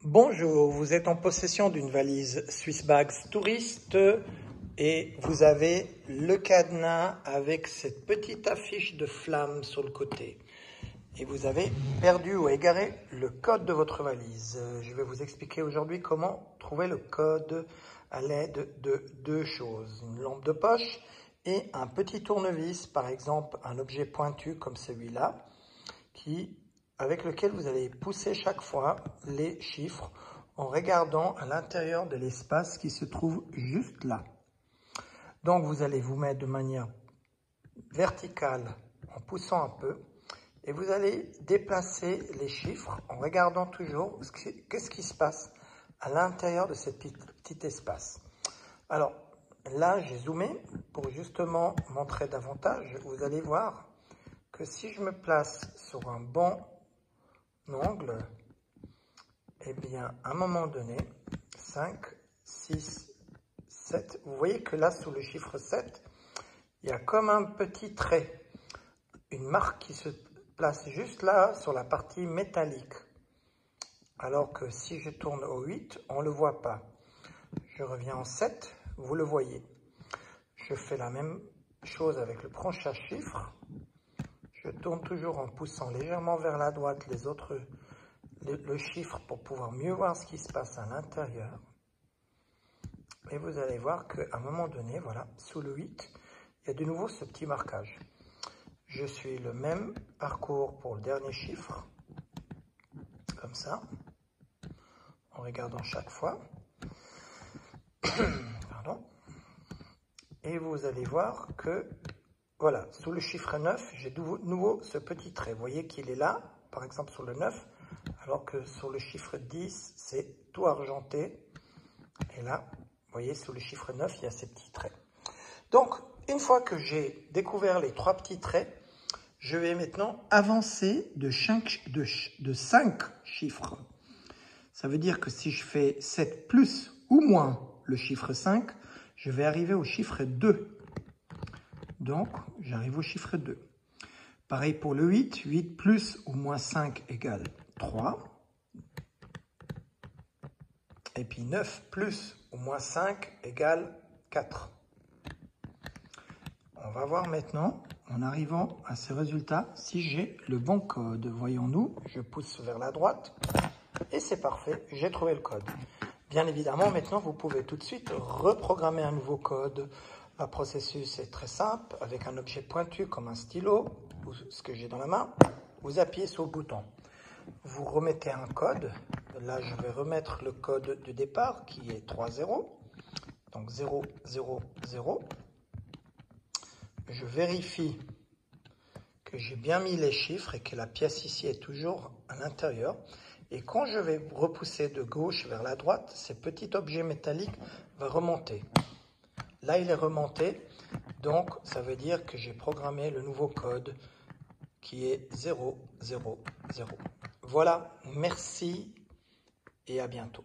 Bonjour, vous êtes en possession d'une valise Swissbags Touriste et vous avez le cadenas avec cette petite affiche de flamme sur le côté. Et vous avez perdu ou égaré le code de votre valise. Je vais vous expliquer aujourd'hui comment trouver le code à l'aide de deux choses. Une lampe de poche et un petit tournevis, par exemple un objet pointu comme celui-là, avec lequel vous allez pousser chaque fois les chiffres en regardant à l'intérieur de l'espace qui se trouve juste là. Donc vous allez vous mettre de manière verticale en poussant un peu et vous allez déplacer les chiffres en regardant toujours qu'est-ce qui se passe à l'intérieur de ce petit espace. Alors là, j'ai zoomé pour justement montrer davantage. Vous allez voir que si je me place sur un bon angle, eh bien, à un moment donné, 5, 6, 7, vous voyez que là, sous le chiffre 7, il y a comme un petit trait, une marque qui se place juste là, sur la partie métallique. Alors que si je tourne au 8, on ne le voit pas. Je reviens en 7, vous le voyez. Je fais la même chose avec le prochain chiffre. Je tourne toujours en poussant légèrement vers la droite le chiffre pour pouvoir mieux voir ce qui se passe à l'intérieur. Et vous allez voir qu'à un moment donné, voilà, sous le 8, il y a de nouveau ce petit marquage. Je suis le même parcours pour le dernier chiffre, comme ça, en regardant chaque fois. Pardon. Et vous allez voir que, voilà, sous le chiffre 9, j'ai de nouveau ce petit trait. Vous voyez qu'il est là, par exemple sur le 9, alors que sur le chiffre 10, c'est tout argenté. Et là, vous voyez, sous le chiffre 9, il y a ces petits traits. Donc, une fois que j'ai découvert les trois petits traits, je vais maintenant avancer de 5 chiffres. Ça veut dire que si je fais 7 plus ou moins le chiffre 5, je vais arriver au chiffre 2. Donc, j'arrive au chiffre 2. Pareil pour le 8. 8 plus ou moins 5 égale 3. Et puis 9 plus ou moins 5 égale 4. On va voir maintenant, en arrivant à ce résultat, si j'ai le bon code. Voyons-nous, je pousse vers la droite et c'est parfait, j'ai trouvé le code. Bien évidemment, maintenant, vous pouvez tout de suite reprogrammer un nouveau code. Le processus est très simple, avec un objet pointu comme un stylo, ou ce que j'ai dans la main, vous appuyez sur le bouton. Vous remettez un code. Là, je vais remettre le code de départ qui est 3-0. Donc 0, 0, 0. Je vérifie que j'ai bien mis les chiffres et que la pièce ici est toujours à l'intérieur. Et quand je vais repousser de gauche vers la droite, ce petit objet métallique va remonter. Là, il est remonté. Donc, ça veut dire que j'ai programmé le nouveau code qui est 0, 0, 0. Voilà, merci et à bientôt.